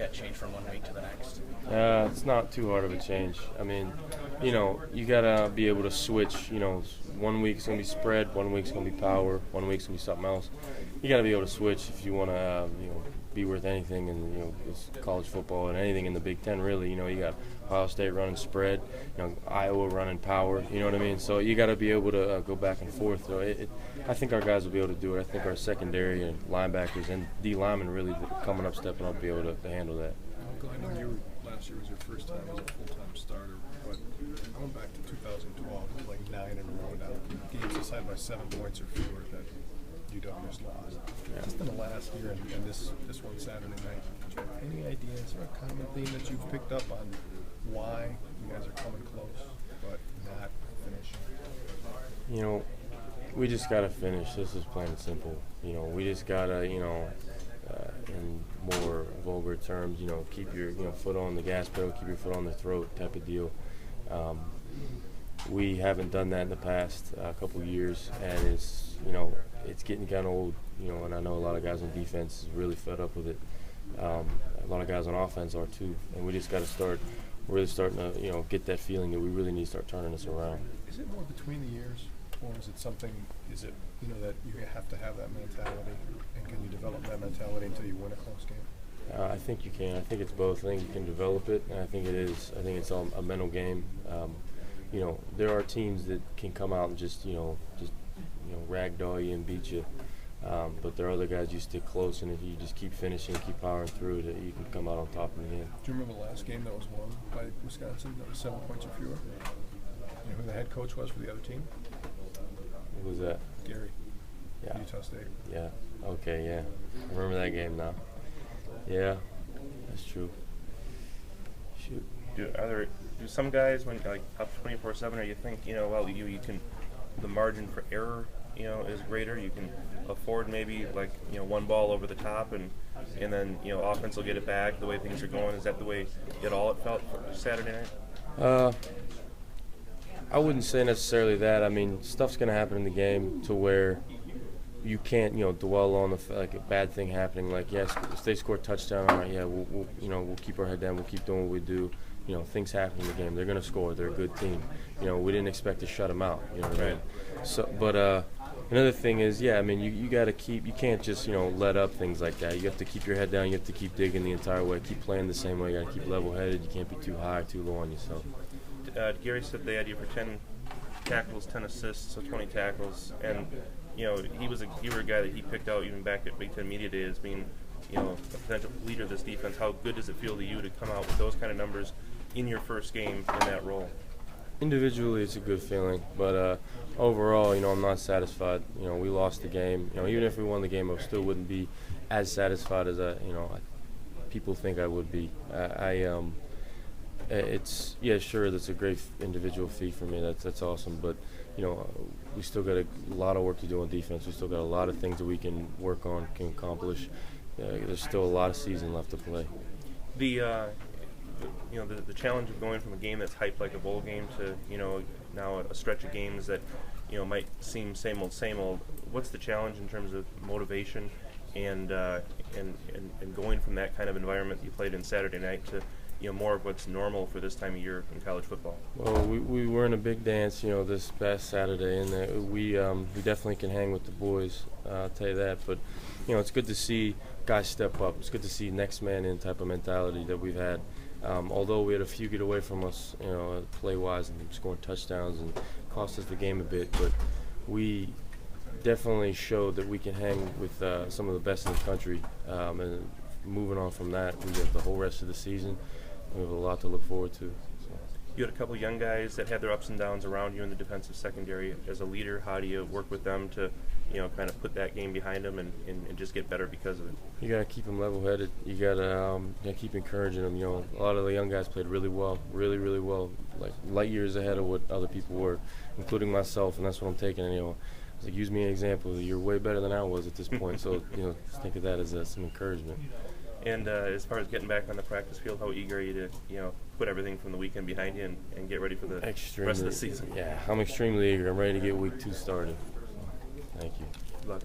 that change from one week to the next? It's not too hard of a change. I mean, you got to be able to switch. 1 week's going to be spread, 1 week's going to be power, 1 week's going to be something else. You got to be able to switch if you want to, be worth anything in, this college football and anything in the Big Ten, really. You got Ohio State running spread, Iowa running power, you know what I mean? So you got to be able to go back and forth. So I think our guys will be able to do it. I think our secondary and linebackers and D linemen really coming up, stepping up, be able to handle that. I know last year was your first time as a full-time starter, but I went back to 2012, it was like 9 in a row now. Games decided by 7 points or fewer that UW just lost. Yeah. Just in the last year and this one Saturday night, do you have any ideas or a common theme that you've picked up on why you guys are coming close but not finishing? We just got to finish. This is plain and simple. We just got to, in more vulgar terms, keep your foot on the gas pedal, keep your foot on the throat type of deal. We haven't done that in the past couple years, and it's getting kind of old, and I know a lot of guys on defense is really fed up with it. A lot of guys on offense are too, and we just got to start really starting to, get that feeling that we really need to start turning this around. Is it more between the years, or is it something, that you have to have that mentality, and can you develop that mentality until you win a close game? I think you can. I think it's both. I think you can develop it, and I think it is. I think it's all a mental game. There are teams that can come out and just ragdoll you and beat you. But there are other guys you stick close, and if you just keep finishing, keep powering through, that you can come out on top in the end. Do you remember the last game that was won by Wisconsin that was 7 points or fewer? You know who the head coach was for the other team? Who was that? Gary. Yeah. Utah State. Yeah. Okay, yeah. I remember that game now. Yeah, that's true. Shoot. Do some guys, when up 24/7, or you think, you can, the margin for error, is greater. You can afford maybe one ball over the top, and then offense will get it back the way things are going. Is that the way it felt for Saturday night? I wouldn't say necessarily that. I mean, stuff's going to happen in the game to where you can't, dwell on a bad thing happening. Yes, if they score a touchdown, all right, yeah, we'll keep our head down. We'll keep doing what we do. Things happen in the game. They're going to score. They're a good team. We didn't expect to shut them out. Right. So, but another thing is, you got to keep. You can't just let up things like that. You have to keep your head down. You have to keep digging the entire way. Keep playing the same way. You got to keep level-headed. You can't be too high or too low on yourself. Gary said they had you for 10 tackles, 10 assists, so 20 tackles, and you were a guy that he picked out even back at Big Ten Media Day as being a potential leader of this defense. How good does it feel to you to come out with those kind of numbers in your first game in that role? Individually, it's a good feeling, but overall, I'm not satisfied. We lost the game. Even if we won the game, I still wouldn't be as satisfied as people think I would be. It's sure, that's a great individual feat for me. That's awesome, but we still got a lot of work to do on defense. We still got a lot of things that we can work on, can accomplish. There's still a lot of season left to play. The challenge of going from a game that's hyped like a bowl game to now a stretch of games that might seem same old. What's the challenge in terms of motivation and going from that kind of environment you played in Saturday night to more of what's normal for this time of year in college football? Well, we were in a big dance, this past Saturday, and we definitely can hang with the boys. I'll tell you that. But it's good to see guys step up. It's good to see next man in type of mentality that we've had. Although we had a few get away from us, play-wise, and scoring touchdowns and cost us the game a bit, but we definitely showed that we can hang with some of the best in the country. And moving on from that, we got the whole rest of the season. We have a lot to look forward to. So. You had a couple young guys that had their ups and downs around you in the defensive secondary. As a leader, how do you work with them to, kind of put that game behind them and just get better because of it? You got to keep them level-headed. You got to keep encouraging them. A lot of the young guys played really well, really, really well, like light years ahead of what other people were, including myself, and that's what I'm taking. Use me as an example. You're way better than I was at this point, so just think of that as some encouragement. And as far as getting back on the practice field, how eager are you to put everything from the weekend behind you and get ready for the rest of the season? Yeah, I'm extremely eager. I'm ready to get week 2 started. Thank you. Good luck.